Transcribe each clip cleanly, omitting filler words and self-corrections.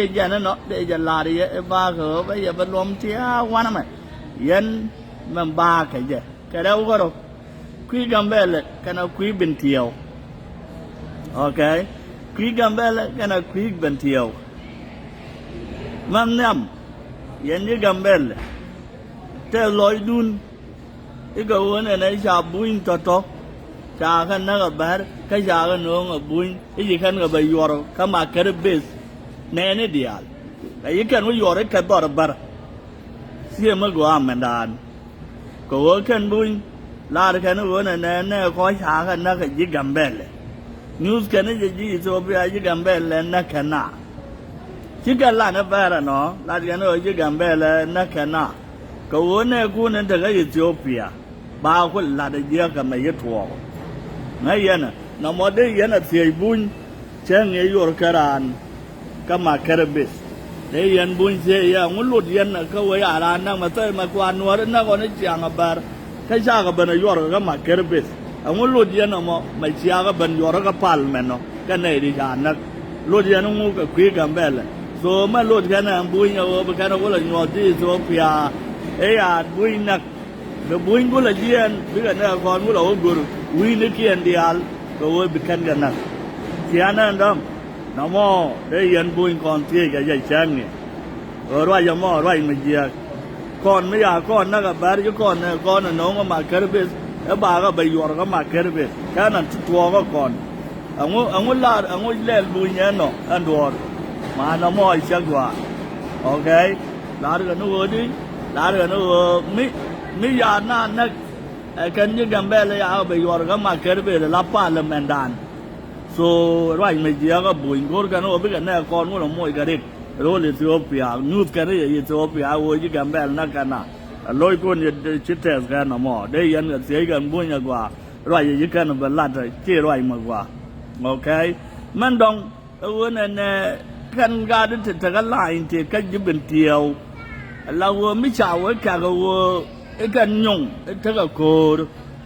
Jana not the Jalari, a bago, by a balloon tia, one of my yen Mambaka, Cadavoro, Quigambella, can a quibentio. Okay, Quigambella, can a quigbentio. Mamnam, yen Gambella. Tell Lloydun, you go in and I shall boing toto. Chagan naga bar, Kajagan no a boing, you can go by your come a carabis, nanny deal. You can we your cabot a bar. See a maguam and dan. Go work and boing, lad can win and then a coy hagan naga jigambelle. News can is over a jigambelle and nakana. Chicken lana bar no, lad can know jigambelle and nakana. Go on a goon and the Ethiopia. Bao la the Yaka may yet walk. Nayana, no more day yana say boon, chang a your caran, come a carabis. They yan boon say, young would yana go away around Namata Maquan, or not on a chianga bar, Kajaga ban a yorga carabis. And one Lord Yanamo, my chiaga ban yorga palmeno, Canadian, Lord Yanamuka quick and bell. So my Lord Gana and Boeing over Canada in your Ethiopia. Boeing the Boeing will again, we can never call Mula Guru, we Niki and the Al, the word became enough. Tiana and them, no more, they and Boeing con take a Changi. Or why you more right, my dear. Con me, I call Naga Barry, you call Nagon and no my carabis, a baga by your my carabis, cannot to walk on. And one lad, and one let Buiano and war. Man, no more, Chagua. Okay, Larga no wordy. Lara no me ya na can you gambele out by your gamma kerbe la parliamentan. So right me jaga boing gorgan over and never call one of my garik. Roll Ethiopia, New Career Ethiopia, wo you gambel nakana. A loikon chitters can no more. They young at Sagan Bunyagua. Right, you can have a latter, Chirai Magua. Okay? Mandong, a one and can guard it to take a line to catch you been teal. Lao mi chào cả cái nhung cái cột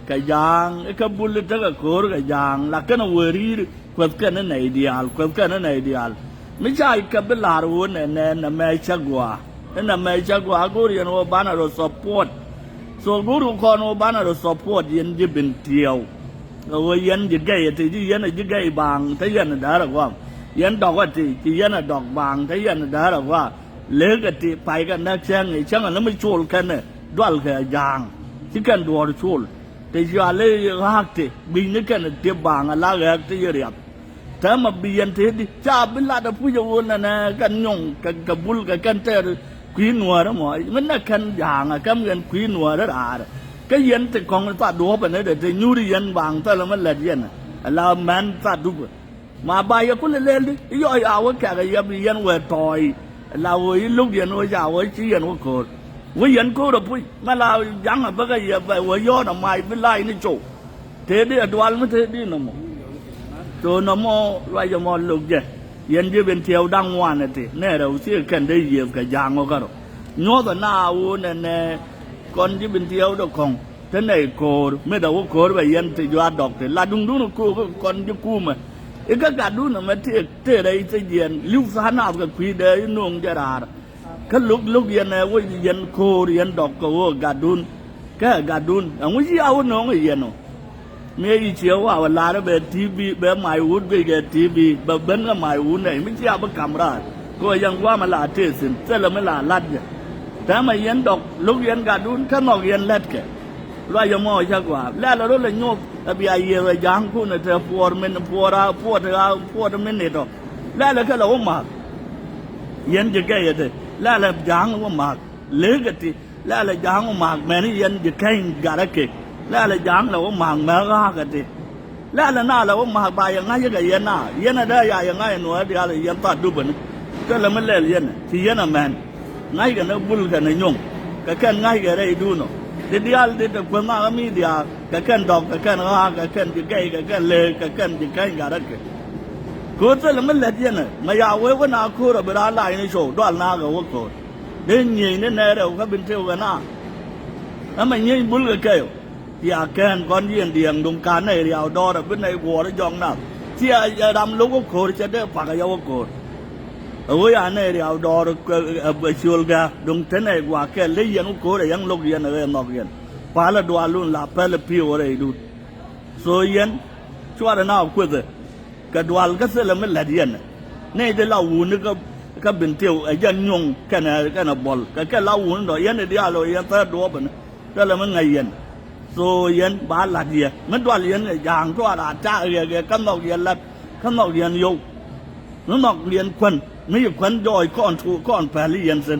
cái giang cái bul cái cột cái giang là cái nó vừa đi quật cái này ideal quật cái này ideal mi chào cái bên là luôn này là mấy chắc quá nên mấy chắc quá cô riêng họ bán ở support so cô được con họ bán ở support yên chỉ bình tiêu rồi yên chỉ cái thì yên là chỉ cái bằng thấy yên là đã là quá yên đọc thì yên là đọc bằng thấy yên là đã là quáเล็กที่ไปกันนักแข่งไอ้ช่างนั้นไม่ช่วยกันเนี่ยด้วยแค่ยางที่กันดูอะไรช่วยแต่ยาเล่หักที่บินนี่กันเทียบบางอะไรหักที่เรียบแต่มาเบียนที่ดิจ้าบินลาดผู้เยาว์นั่นนะกันยงกันบุลกันเตอร์ควีนัวนะหมอมันนักกันยางอะกันเงินควีนัวแล้วอะไรก็ยันแต่ของมันตัดดูไปเนี่ยแต่ยูริยันบางแต่ละมันละเอียดนะแล้วมันตัดดูมาใบก็เลยเล่นดิย่อยเอาแค่ก็ยันเวทอยเราลูกเรียนว่าจะว่าชี้ยันว่าโกรธว่ายันโกรธปุ๊ยมาเรายังอ่ะบักยังไปว่าย้อนออกมาเป็นไล่นี่โจเทดีอดวันไม่เทดีน้ำมันโจน้ำมันว่าจะมองลูกเจยันจะเป็นเที่ยวดังวันนั่นทีเนี่ยเราเชื่อกันได้เยี่ยมกับยางเขาก็รู้ย้อนแต่หน้าวุ้นเนี่ยก่อนจะเป็นเที่ยวดอกของท่านไหนโกรธไม่ได้ว่าโกรธไปยันที่ยอดดอกแต่ลาดุงดุนกูก่อนจะกู้มาเอกกาดูนะมันเทอะไรจะเย็นลูกสานเอากับคุยเดียนงจะราเขาลุกเย็นนะว่าเย็นโคเย็นดอกก็ว่ากาดูนก็กาดูนอันว่าที่เอาน้องเย็นเนาะเมื่ออีเชียวว่าเวลาเราไปทีวีแบบหมายวุ้นไปแกทีวีแบบเบนก็หมายวุ้นเนี่ยไม่ใช่เอาไปกำราก็ยังว่ามันลาเทสินเสร็จแล้วมันลาลัดเนี่ยแต่มาเย็นดอกลุกเย็นกาดูนข้างนอกเย็นเล็ดแกว่ายังมอชักว่าแล้วเราเลยโยกบีไอเย่ยางคู่เนี่ยเธอพัวมันพัวเราพัวเธอพัวมันเนี่ยต่อแล้วเราก็เราว่ามายันจะแก่ยังไงแล้วเรายางว่ามาเลือกที่แล้วเรายางว่ามาแม่นี่ยันจะแข่งการะเกะแล้วเรายางเราว่ามาแม่ก็หากันที่แล้วเราหน้าเราว่ามาไปยังไงยังไงยันหน้ายันได้ยังไงหนูเดียวเรายันตัดดูบันก็เราไม่เล่นยันที่ยันน่ะแมนไงกันนะบุลกันนะยงก็แค่ไงกันได้ดูเนาะเดี๋ยวเดี๋ยวคนมาก็มีเดียก็แค่ดอกก็แค่ร้าก็แค่จะแก่ก็แค่เล่ก็แค่จะแก่การะเกะกูจะเราไม่เล่นยันน่ะไม่อยากเว้ยว่านาคูเราไปร้านไล่ในโชว์ด้านหน้าก็ว่าโกรธเดี๋ยวยิ่งเนี่ยเราก็เป็นเที่ยวกันนะแล้วมันยิ่งบุลกันเกี่ยวที่อาแกนก้อนยี่เดียงดงการในเรียวดอร์เป็นในหัวระยองนักที่จะดำลูกก็โกรธจะได้ปากก็ยาวโกรธ Ôi anh này đào đò chiều ga đông thế này qua cái lấy yên cố để yang lục yên ở nóc yên, phá là đồ luôn là phá là piu ở đây đút, rồi yên chua là nào quyết rồi, cái đồ cái sẽ làm cái yên, này để lao uốn cái bình tiêu ở dân nhung cái này bol, cái lao uốn rồi yên này đi alo yên ta đồ bên, cái là mình ngày yên, rồi yên ba là gì, mình đồ yên này giang chua là cha cái nóc yên là cái nóc yên yêu, nó nóc yên quầnไม่อยู่คนดอยก้อนถูก้อนแผลยันเซน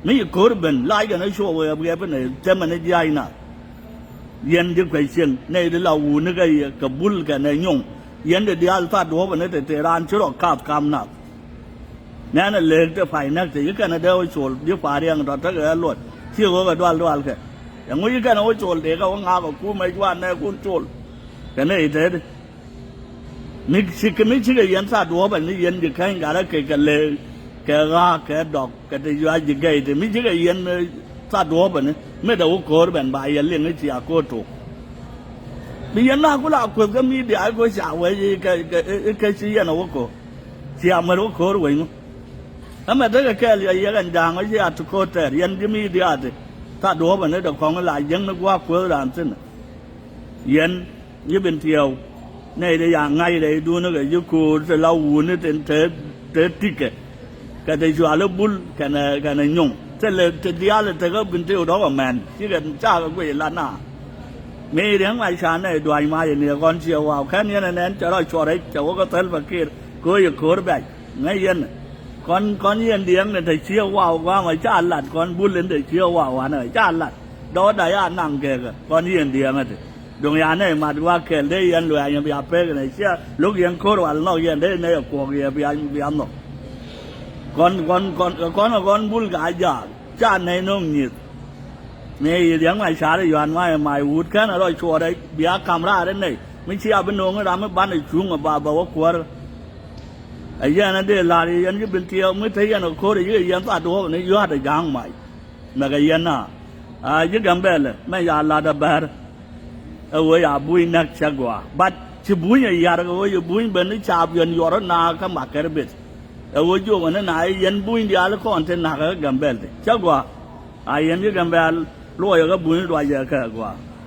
ไม่อยู่โคตรเป็นไล่กันให้ชัวร์เว้ยเป็นไหนแต่มันไม่ใหญ่น่ะยันเด็กไปเชียงในเดี๋ยวเราหูนึกไอ้กับบุลกันในยงยันเดี๋ยวฟาดหัวมันในแต่ร้านชุดออกข้าวกำหนักนั่นเลิกจะไฟนักแต่ยังกันเดี๋ยวโจลเดี๋ยวฝ่าเรียงตอนถ้าเกิดหลุดเที่ยวก็ดวลแค่อย่างงี้กันเอาโจลเด็กเขางากับกูไม่ว่าแน่กูโจลกันในเด็ดมิชิกมิชิกยันซาดัวแบบนี้ยันจะแข่งกันแล้วกันเลยแกราแกดอกแกจะย้ายจะไงแต่มิชิกยันซาดัวแบบนี้ไม่ได้ว่าโกรธแบบบ่ายยันเลี้ยงให้เสียโกรธถูกมียันน่ากูละกูก็มีเดี๋ยวกูเสียไว้แกเสียนะว่ากูเสียมาว่าโกรธไว้มั้งถ้าไม่ได้แค่เลี้ยงกันจางไว้เสียทุกคนแต่ยันจะมีเดียวแต่ซาดัวแบบนี้แต่ของอะไรยังนึกว่ากูร้านเส้นยันยี่เป็นเที่ยวในเรื่องอย่างไงเลยดูนะก็ยุคกูเราหูนี่เป็นเธอติกก็ได้ชัวร์แล้วบุลกันยงแต่เลยแต่เดียวเลยแต่ก็เป็นเที่ยวดอกแมนที่กันจ้าก็เวลาหน้ามีเรื่องไอ้ชาเนี่ยด้วยมาอย่างนี้ก่อนเชียวว่าแค่นี้นั่นจะรอชัวร์ได้จะว่าก็เทลฟักเกอร์ก็ยังโคตรแบบไงยันก่อนยันเดียงเนี่ยแต่เชียวว่าไม่จ้าหลัดก่อนบุลเลยแต่เชียวว่าเนี่ยจ้าหลัดดอได้ยานั่งแกก็ก่อนยันเดียงเนี่ยดวงยาเนี่ยมาดูว่าแค่ได้ยันรวยยังไปอาเป้กันเลยเชื่อลูกยังโคตรวันนอกยันได้เนี่ยกวงยังไปอันนอกก่อนบุลกายาจ้าในน้องนิดเนี่ยยังไม่ชาได้ยันไม่วุฒิแค่นั้นเราชัวร์ได้เบียคำราได้เนี่ยไม่เชื่อเป็นน้องก็ทำให้บ้านในชุ่งกับบ่าวกวาไอ้ยันนั่นเดี๋ยวลาดิยันก็เป็นเที่ยวไม่ใช่ยันโคตรยันตัดตัวเนี่ยยันได้ยังไม่แม่ก็ยันน่ะยังกำเบลไม่ยาลาดาเบอร์เอาไว้อาบุยนักชักว่าบัดชิบุยยาร์ก็ว่าบุยเป็นชาบยันยอร์นาก็มาเกิดเบ็ดเอาไว้จู่มันน่ะยันบุยเดียร์แล้วก็อันเทนนักก็กำเบลชักว่ายันก็กำเบลรวยก็บุยรวยเยอะกว่า